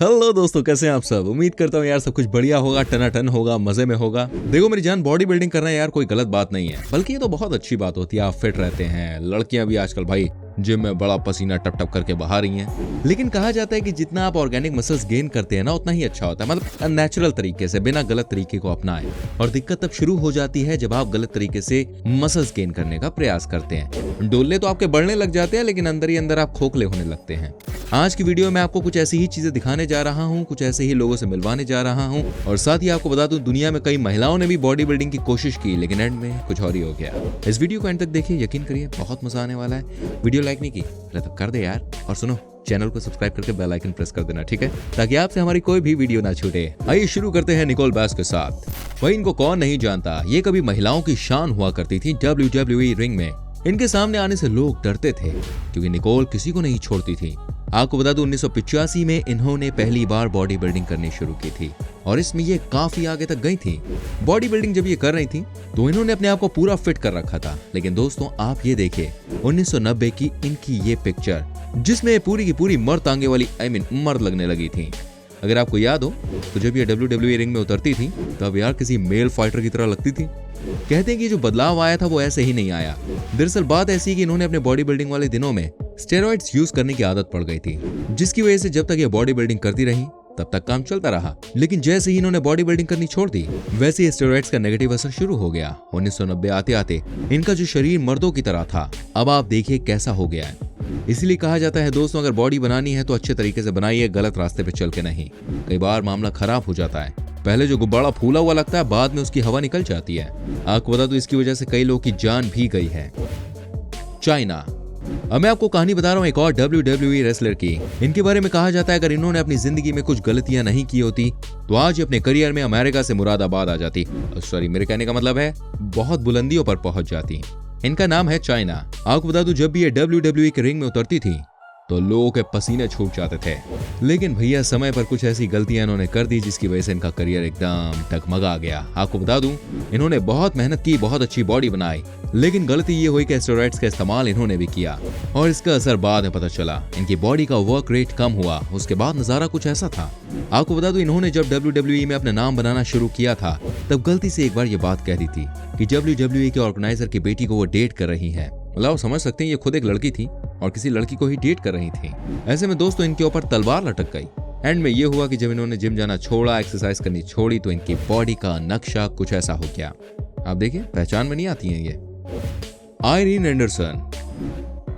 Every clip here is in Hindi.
हेलो दोस्तों, कैसे हैं आप सब। उम्मीद करता हूँ यार सब कुछ बढ़िया होगा, टनाटन होगा, मजे में होगा। देखो मेरी जान, बॉडी बिल्डिंग करना यार कोई गलत बात नहीं है, बल्कि ये तो बहुत अच्छी बात होती है। आप फिट रहते हैं। लड़कियां भी आजकल भाई जिम में बड़ा पसीना टप टप करके बहा रही हैं। लेकिन कहा जाता है कि जितना आप ऑर्गेनिक मसल्स गेन करते हैं ना, उतना ही अच्छा होता है। मतलब नेचुरल तरीके से, बिना गलत तरीके को अपनाएं। और दिक्कत तब शुरू हो जाती है जब आप गलत तरीके से मसल्स गेन करने का प्रयास करते हैं। डोले तो आपके बढ़ने लग जाते हैं, लेकिन अंदर ही अंदर आप खोखले होने लगते हैं। आज की वीडियो में आपको कुछ ऐसी ही चीजें दिखाने जा रहा हूँ, कुछ ऐसे ही लोगों से मिलवाने जा रहा हूँ। और साथ ही आपको बता दूं, दुनिया में कई महिलाओं ने भी बॉडी बिल्डिंग की कोशिश की, लेकिन एंड में कुछ और ही हो गया। इस वीडियो को एंड तक देखिए, यकीन करिए बहुत मजा आने वाला है। वीडियो लाइक नहीं की तो कर दे यार, और सुनो चैनल को सब्सक्राइब करके बेल आइकन प्रेस कर देना, ठीक है, ताकि आपसे हमारी कोई भी वीडियो ना छूटे। आइए शुरू करते हैं निकोल बैस के साथ। वही इनको कौन नहीं जानता, ये कभी महिलाओं की शान हुआ करती थी WWE रिंग में। इनके सामने आने से लोग डरते थे, क्योंकि निकोल किसी को नहीं छोड़ती थी। आपको बता दूं, 1985 में इन्होंने पहली बार बॉडी बिल्डिंग करनी शुरू की थी, और इसमें ये काफी आगे तक गई थी। बॉडी बिल्डिंग जब ये कर रही थी तो इन्होंने अपने आप को पूरा फिट कर रखा था। लेकिन दोस्तों आप ये देखिए 1990 की इनकी ये पिक्चर, जिसमें पूरी की पूरी मर्द आंगे वाली मर्द लगने लगी थी। अगर आपको याद हो तो जब ये WWE रिंग में उतरती थी तब यार किसी मेल फाइटर की तरह लगती थी। कहते हैं कि जो बदलाव आया था वो ऐसे ही नहीं आया। दरअसल बात ऐसी है कि इन्होंने अपने बॉडी बिल्डिंग वाले दिनों में स्टेरॉइड्स यूज करने की आदत पड़ गई थी, जिसकी वजह से जब तक ये बॉडी बिल्डिंग करती रही तब तक काम चलता रहा। लेकिन जैसे ही इन्होंने बॉडी बिल्डिंग करनी छोड़ दी, वैसे ही स्टेरॉइड्स का नेगेटिव असर शुरू हो गया। 1990 आते आते इनका जो शरीर मर्दों की तरह था, अब आप देखिए कैसा हो गया है। इसलिए कहा जाता है दोस्तों, अगर बॉडी बनानी है तो अच्छे तरीके से बनाइए, गलत रास्ते पे चल के नहीं। कई बार मामला खराब हो जाता है। पहले जो गुब्बारा फूला हुआ लगता है, बाद में उसकी हवा निकल जाती है। आपको बता दूं, इसकी वजह से कई लोगों की जान भी गई है। चाइना। अब मैं आपको कहानी बता रहा हूँ एक और WWE रेसलर की। इनके बारे में कहा जाता है अगर इन्होंने अपनी जिंदगी में कुछ गलतियां नहीं की होती तो आज अपने करियर में अमेरिका से मुरादाबाद आ जाती। सॉरी, मेरे कहने का मतलब है बहुत बुलंदियों पर पहुंच जाती। इनका नाम है चाइना। आपको बता दूं, जब भी ये WWE के रिंग में उतरती थी तो लोगों के पसीने छूट जाते थे। लेकिन भैया समय पर कुछ ऐसी गलतियां इन्होंने कर दी जिसकी वजह से इनका करियर एकदम टगमगा गया। आपको बता दूं, इन्होंने बहुत मेहनत की, बहुत अच्छी बॉडी बनाई, लेकिन गलती ये हुई कि स्टेरॉइड्स का इस्तेमाल इन्होंने भी किया, और इसका असर बाद में पता चला। इनकी बॉडी का वर्क रेट कम हुआ। उसके बाद नजारा कुछ ऐसा था। आपको बता दूं, इन्होंने जब WWE में अपना नाम बनाना शुरू किया था तब गलती से एक बार ये बात कह दी थी कि WWE के ऑर्गेनाइजर की बेटी को वो डेट कर रही है। मतलब समझ सकते हैं, ये खुद एक लड़की थी और किसी लड़की को ही डेट कर रही थी। ऐसे में दोस्तों इनके ऊपर तलवार लटक गई। एंड में ये हुआ कि जब इन्होंने जिम जाना छोड़ा, एक्सरसाइज करनी छोड़ी, तो इनकी बॉडी का नक्शा कुछ ऐसा हो गया। आप देखिए, पहचान में नहीं आती है ये। Irene Anderson.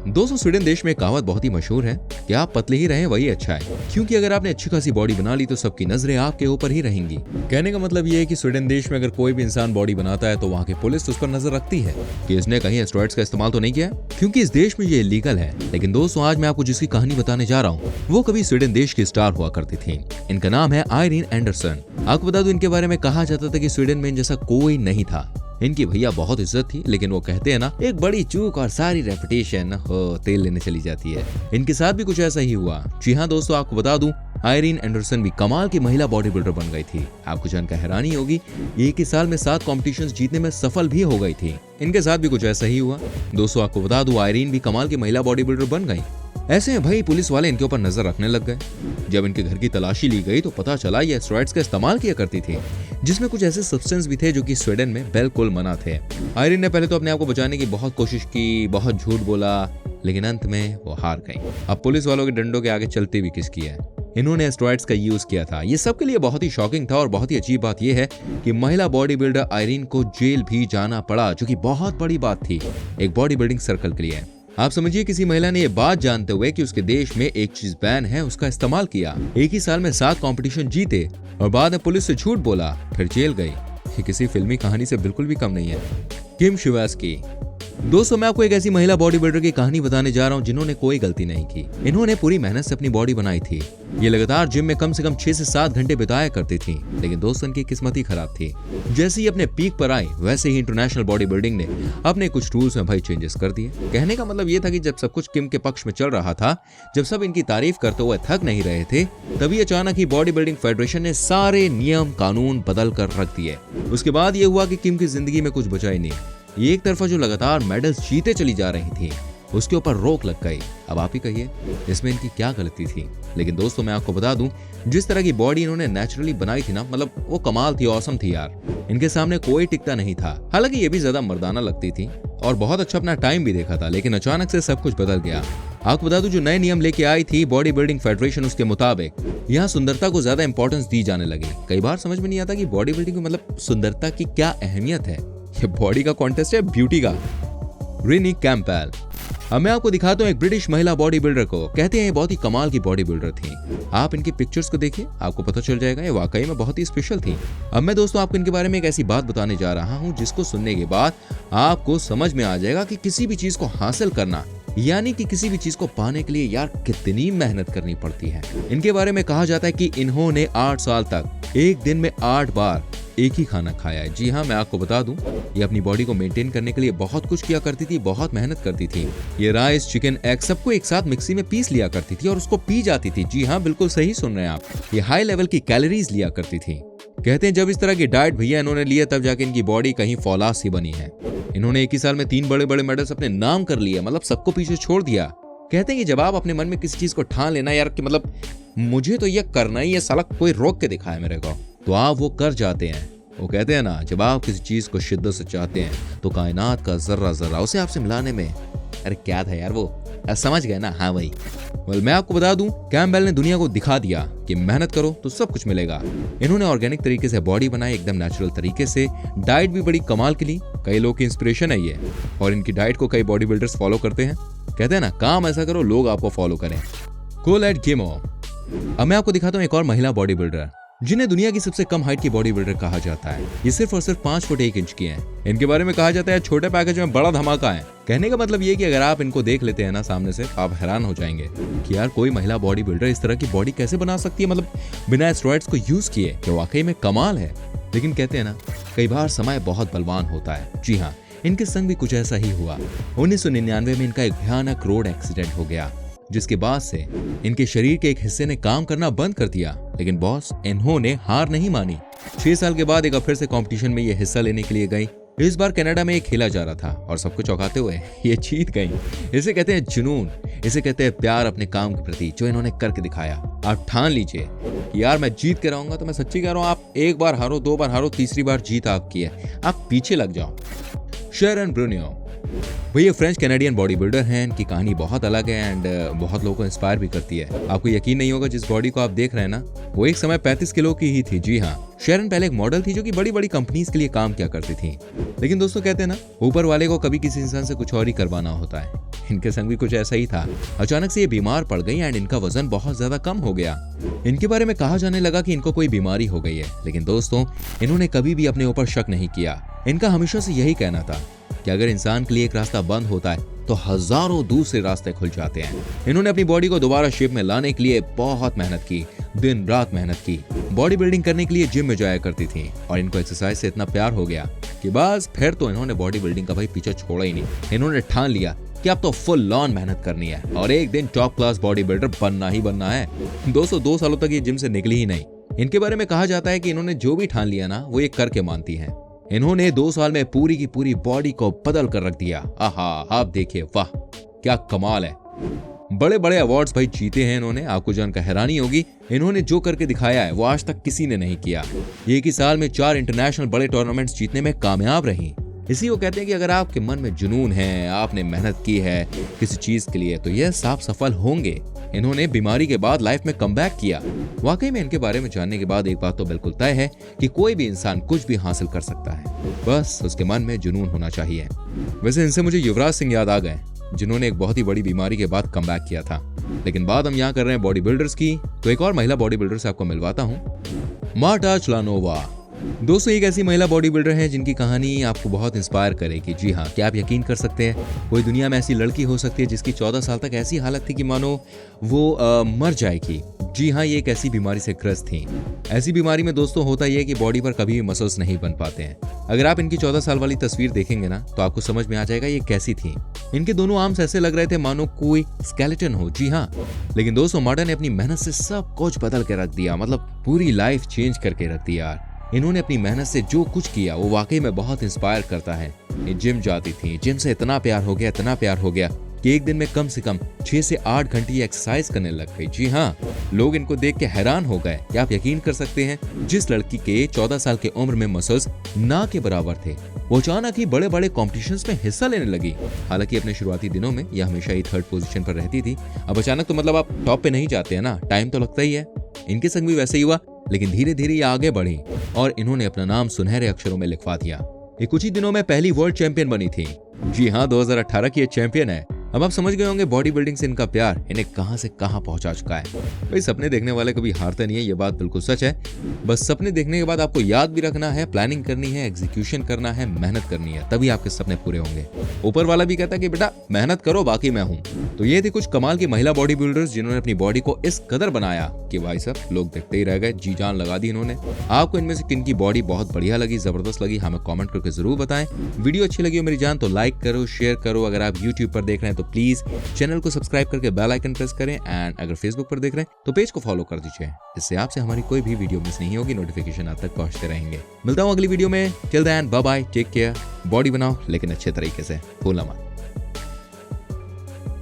दोस्तों स्वीडन देश में एक कहावत बहुत ही मशहूर है कि आप पतले ही रहें वही अच्छा है, क्योंकि अगर आपने अच्छी खासी बॉडी बना ली तो सबकी नजरें आपके ऊपर ही रहेंगी। कहने का मतलब ये है कि स्वीडन देश में अगर कोई भी इंसान बॉडी बनाता है तो वहाँ की पुलिस उस पर नजर रखती है कि इसने कहीं स्टेरॉइड्स का इस्तेमाल तो नहीं किया, क्योंकि इस देश में ये इलीगल है। लेकिन दोस्तों आज मैं आपको जिसकी कहानी बताने जा रहा हूँ वो कभी स्वीडन देश की स्टार हुआ करती थी। इनका नाम है आयरीन एंडरसन। आपको बता दूं, इनके बारे में कहा जाता था कि स्वीडन में इन जैसा कोई नहीं था। इनकी भैया बहुत इज्जत थी, लेकिन वो कहते हैं ना, एक बड़ी चूक और सारी रेपुटेशन हो तेल लेने चली जाती है। इनके साथ भी कुछ ऐसा ही हुआ। जी हाँ दोस्तों, आपको बता दूं, आयरीन एंडरसन भी कमाल की महिला बॉडी बिल्डर बन गई थी। आपको जानकर हैरानी होगी, एक ही साल में 7 कॉम्पिटिशन्स जीतने में सफल भी हो गई थी। इनके साथ भी कुछ ऐसा ही हुआ। दोस्तों आपको बता दूं, आयरीन भी कमाल की महिला बॉडी बिल्डर बन गई। ऐसे में भाई पुलिस वाले इनके ऊपर नजर रखने लग गए। जब इनके घर की तलाशी ली गई तो पता चला ये स्टेरॉइड्स का इस्तेमाल किया करती थी, जिसमें कुछ ऐसे सब्सटेंस भी थे जो कि स्वीडन में बिल्कुल मना थे। आयरीन ने पहले तो अपने आप को बचाने की बहुत कोशिश की, बहुत झूठ बोला, लेकिन अंत में वो हार गई। अब पुलिस वालों के डंडों के आगे चलती भी किसकी है। इन्होंने स्टेरॉइड्स का यूज किया था। ये सबके लिए बहुत ही शॉकिंग था, और बहुत ही अजीब बात यह है कि महिला बॉडी बिल्डर आयरीन को जेल भी जाना पड़ा, जो कि बहुत बड़ी बात थी एक बॉडी बिल्डिंग सर्कल के लिए। आप समझिए, किसी महिला ने ये बात जानते हुए कि उसके देश में एक चीज बैन है, उसका इस्तेमाल किया। एक ही साल में 7 कंपटीशन जीते और बाद में पुलिस से झूठ बोला, फिर जेल गई। ये किसी फिल्मी कहानी से बिल्कुल भी कम नहीं है। किम शिवास्की। दोस्तों मैं आपको एक ऐसी महिला बॉडी बिल्डर की कहानी बताने जा रहा हूँ जिन्होंने कोई गलती नहीं की। इन्होंने पूरी मेहनत से अपनी बॉडी बनाई थी। ये लगातार जिम में कम से कम 6 से 7 घंटे बिताया करती थी, लेकिन दोस्तों इनकी किस्मत ही खराब थी। जैसे ही अपने पीक पर आए, वैसे ही इंटरनेशनल बॉडी बिल्डिंग ने अपने कुछ रूल्स में भाई चेंजेस कर दिए। कहने का मतलब ये था कि जब सब कुछ किम के पक्ष में चल रहा था, जब सब इनकी तारीफ करते हुए थक नहीं रहे थे, तभी अचानक ही बॉडी बिल्डिंग फेडरेशन ने सारे नियम कानून बदल कर रख दिए। उसके बाद ये हुआ कि किम की जिंदगी में कुछ बचा ही नहीं। ये एक तरफा जो लगातार मेडल्स जीते चली जा रही थी, उसके ऊपर रोक लग गई। अब आप ही कहिए इसमें इनकी क्या गलती थी। लेकिन दोस्तों मैं आपको बता दूं, जिस तरह की बॉडी इन्होंने नेचुरली बनाई थी ना, मतलब वो कमाल थी, औसम थी यार। इनके सामने कोई टिकता नहीं था। हालांकि ये भी ज्यादा मर्दाना लगती थी और बहुत अच्छा अपना टाइम भी देखा था, लेकिन अचानक से सब कुछ बदल गया। आपको बता दूं, जो नए नियम लेके आई थी बॉडी बिल्डिंग फेडरेशन, उसके मुताबिक यहाँ सुंदरता को ज्यादा इंपॉर्टेंस दी जाने लगी। कई बार समझ में नहीं आता कि बॉडी बिल्डिंग में मतलब सुंदरता की क्या अहमियत है। ये बॉडी का कॉन्टेस्ट है, ब्यूटी का। रिनी कैंपबेल। अब मैं आपको दिखाता हूँ एक ब्रिटिश महिला बॉडी बिल्डर को। कहते हैं ये बहुत ही कमाल की बॉडी बिल्डर थी। आप इनकी पिक्चर्स को देखिए, आपको पता चल जाएगा ये वाकई में बहुत ही स्पेशल थी। अब मैं दोस्तों आपको इनके बारे में एक ऐसी बात बताने जा रहा हूँ जिसको सुनने के बाद आपको समझ में आ जाएगा कि किसी भी चीज को हासिल करना, यानी कि किसी भी चीज को पाने के लिए यार कितनी मेहनत करनी पड़ती है। इनके बारे में कहा जाता है कि इन्होंने 8 साल तक एक दिन में 8 बार एक ही खाना खाया है। जी हाँ, मैं आपको बता दूं, ये अपनी बॉडी को मेंटेन करने के लिए बहुत कुछ किया करती थी, बहुत मेहनत करती थी। ये राइस, चिकन, एग सबको एक साथ मिक्सी में पीस लिया करती थी और उसको पी जाती थी। जी हाँ, बिल्कुल सही सुन रहे हैं आप। ये हाई लेवल की कैलोरीज लिया करती थी। कहते हैं जब इस तरह की डाइट भैया इन्होंने लिया, तब जाके इनकी बॉडी कहीं फौलाद सी बनी है। इन्होंने एक ही साल में 3 बड़े बड़े मेडल्स अपने नाम कर लिए, मतलब सबको पीछे छोड़ दिया। कहते हैं कि जब आप अपने मन में किसी चीज को ठान लेना यार कि मतलब मुझे तो ये करना ही है, साला कोई रोक के दिखाए मेरे को, तो आप वो कर जाते हैं। वो कहते हैं ना, जब आप किसी चीज को शिद्दत से चाहते हैं तो कायनात का जर्रा जर्रा उसे आपसे मिलाने में, अरे क्या था यार वो, समझ गए ना। हाँ भाई, मैं आपको बता दूं, कैम्पबेल ने दुनिया को दिखा दिया कि मेहनत करो तो सब कुछ मिलेगा। इन्होंने ऑर्गेनिक तरीके से बॉडी बनाई, एकदम नेचुरल तरीके से। डाइट भी बड़ी कमाल की ली, कई लोग की इंस्पिरेशन है ये, और इनकी डाइट को कई बॉडी बिल्डर्स फॉलो करते हैं। कहते हैं ना, काम ऐसा करो लोग आपको फॉलो करें। कोलेट गिमो। अब मैं आपको दिखाता हूँ एक और महिला बॉडी बिल्डर जिन्हें दुनिया की सबसे कम हाइट की बॉडी बिल्डर कहा जाता है। ये सिर्फ और सिर्फ 5 फुट 1 इंच की हैं। इनके बारे में कहा जाता है छोटे पैकेज में बड़ा धमाका है। कहने का मतलब ये कि अगर आप इनको देख लेते हैं ना सामने से, आप हैरान हो जाएंगे कि यार कोई महिला बॉडी बिल्डर इस तरह की बॉडी कैसे बना सकती है, मतलब बिना स्टेरॉइड्स को यूज किए, कि वाकई में कमाल है। लेकिन कहते हैं ना, कई बार समय बहुत बलवान होता है। जी हाँ, इनके संग भी कुछ ऐसा ही हुआ। 1999 में इनका एक भयानक रोड एक्सीडेंट हो गया, जिसके बाद से इनके शरीर के एक हिस्से ने काम करना बंद कर दिया। लेकिन बॉस, इन्होंने हार नहीं मानी। 6 साल के बाद एक बार फिर से कंपटीशन में ये हिस्सा लेने के लिए गई। इस बार कनाडा में एक खेला जा रहा था और सबको चौंकाते हुए ये जीत गई। इसे कहते हैं जुनून, इसे कहते हैं प्यार अपने काम के प्रति, जो इन्होंने करके दिखाया। आप ठान लीजिए कि यार मैं जीत के रहूंगा। तो मैं सच्ची कह रहा हूँ, आप एक बार हारो, 2 बार हारो, तीसरी बार जीत आपकी है, आप पीछे लग जाओ। शेरन ब्रूनियो। भाई ये फ्रेंच कैनेडियन बॉडी बिल्डर हैं। इनकी कहानी बहुत अलग है एंड बहुत लोगों को इंस्पायर भी करती है। आपको यकीन नहीं होगा, जिस बॉडी को आप देख रहे हैं ना, वो एक समय 35 किलो की ही थी। जी हाँ, शेरन पहले एक मॉडल थी जो कि बड़ी बड़ी कंपनीज के लिए काम किया करती थी। लेकिन दोस्तों कहते हैं ना, ऊपर वाले को कभी किसी इंसान से कुछ और ही करवाना होता है। इनके संग भी कुछ ऐसा ही था। अचानक से ये बीमार पड़ गई एंड इनका वजन बहुत ज्यादा कम हो गया। इनके बारे में कहा जाने लगा कि इनको कोई बीमारी हो गई है। लेकिन दोस्तों, इन्होंने कभी भी अपने ऊपर शक नहीं किया। इनका हमेशा से यही कहना था कि अगर इंसान के लिए एक रास्ता बंद होता है तो हजारों दूसरे रास्ते खुल जाते हैं। इन्होंने अपनी बॉडी को दोबारा शेप में लाने के लिए बहुत मेहनत की, दिन रात मेहनत की। बॉडी बिल्डिंग करने के लिए जिम में जाया करती थी और इनको एक्सरसाइज से इतना प्यार हो गया कि बस फिर तो इन्होंने बॉडी बिल्डिंग का भाई पीछा छोड़ा ही नहीं। इन्होंने ठान लिया कि अब तो फुल ऑन मेहनत करनी है और एक दिन टॉप क्लास बॉडी बिल्डर बनना ही बनना है। 202 सालों तक ये जिम से निकली ही नहीं। इनके बारे में कहा जाता है कि इन्होंने जो भी ठान लिया ना, वो ये करके मानती हैं। इन्होंने 2 साल में पूरी की पूरी बॉडी को बदल कर रख दिया। आहा, आप देखिए, वाह क्या कमाल है। बड़े बड़े अवार्ड्स भाई जीते हैं इन्होंने। आपको जानकर हैरानी होगी, इन्होंने जो करके दिखाया है वो आज तक किसी ने नहीं किया। एक ही साल में 4 इंटरनेशनल बड़े टूर्नामेंट्स जीतने में कामयाब रही। इसी को कहते हैं कि अगर आपके मन में जुनून है, आपने मेहनत की है किसी चीज के लिए, तो यह साफ सफल होंगे। इन्होंने बीमारी के बाद लाइफ में कमबैक किया। वाकई में इनके बारे में जानने के बाद एक बात तो बिल्कुल तय है कि कोई भी इंसान कुछ भी हासिल कर सकता है, बस उसके मन में जुनून होना चाहिए। वैसे इनसे मुझे युवराज सिंह याद आ गए, जिन्होंने एक बहुत ही बड़ी बीमारी के बाद कमबैक किया था। लेकिन बात हम यहाँ कर रहे हैं बॉडी बिल्डर्स की, तो एक और महिला बॉडी बिल्डर से आपको मिलवाता हूँ, मार्टा चलानोवा। दोस्तों, एक ऐसी महिला बॉडी बिल्डर है जिनकी कहानी आपको बहुत इंस्पायर करेगी। जी हाँ, क्या आप यकीन कर सकते हैं, कोई दुनिया में ऐसी लड़की हो सकती है जिसकी 14 साल तक ऐसी हालत थी कि मानो वो मर जाएगी। जी हाँ, ये एक ऐसी बीमारी से ग्रस्त थी। ऐसी बीमारी में दोस्तों होता यह है कि बॉडी पर कभी भी मसल्स नहीं बन पाते हैं। अगर आप इनकी 14 साल वाली तस्वीर देखेंगे ना, तो आपको समझ में आ जाएगा ये कैसी थी। इनके दोनों आर्म्स ऐसे लग रहे थे मानो कोई स्केलेटन हो। जी हाँ, लेकिन दोस्तों मार्टा ने अपनी मेहनत से सब कुछ बदल के रख दिया, मतलब पूरी लाइफ चेंज करके रख दिया यार। इन्होंने अपनी मेहनत से जो कुछ किया वो वाकई में बहुत इंस्पायर करता है। ये जिम जाती थी, जिम से इतना प्यार हो गया, इतना प्यार हो गया कि एक दिन में कम से कम 6 से 8 घंटे ये एक्सरसाइज करने लग गई। जी हाँ, लोग इनको देख के हैरान हो गए कि आप यकीन कर सकते हैं, जिस लड़की के 14 साल की उम्र में मसल्स ना के बराबर थे, वो अचानक ही बड़े बड़े कॉम्पिटिशन्स में हिस्सा लेने लगी। हालांकि अपने शुरुआती दिनों में यह हमेशा ही 3rd पोजीशन पर रहती थी। अब अचानक तो मतलब आप टॉप पे नहीं जाते हैं ना, टाइम तो लगता ही है। इनके संग भी वैसे ही हुआ, लेकिन धीरे धीरे ये आगे बढ़ी और इन्होंने अपना नाम सुनहरे अक्षरों में लिखवा दिया। ये कुछ ही दिनों में पहली वर्ल्ड चैंपियन बनी थी। जी हाँ, 2018 की ये चैंपियन है। अब आप समझ गए होंगे बॉडी बिल्डिंग से इनका प्यार इन्हें कहां से कहां पहुंचा चुका है। भाई सपने देखने वाले कभी हारते नहीं है, ये बात बिल्कुल सच है। बस सपने देखने के बाद आपको याद भी रखना है, प्लानिंग करनी है, एग्जीक्यूशन करना है, मेहनत करनी है, तभी आपके सपने पूरे होंगे। ऊपर वाला भी कहता है कि बेटा मेहनत करो, बाकी मैं हूँ। तो ये थी कुछ कमाल की महिला बॉडी बिल्डर्स जिन्होंने अपनी बॉडी को इस कदर बनाया कि भाई साहब लोग देखते ही रह गए, जी जान लगा दी इन्होंने। आपको इनमें से किन की बॉडी बहुत बढ़िया लगी, जबरदस्त लगी, हमें कमेंट करके जरूर बताएं। वीडियो अच्छी लगी हो मेरी जान तो लाइक करो, शेयर करो। अगर आप YouTube पर देख रहे हैं तो प्लीज चैनल को सब्सक्राइब करके बेल आइकन प्रेस करें। एंड अगर फेसबुक पर देख रहे हैं तो पेज को फॉलो कर दीजिए, इससे आपसे हमारी कोई भी वीडियो मिस नहीं होगी, नोटिफिकेशन आप तक पहुंचते रहेंगे। मिलता हूं अगली वीडियो में। Till then bye bye, take care, body बनाओ लेकिन अच्छे तरीके से, भूलना मत।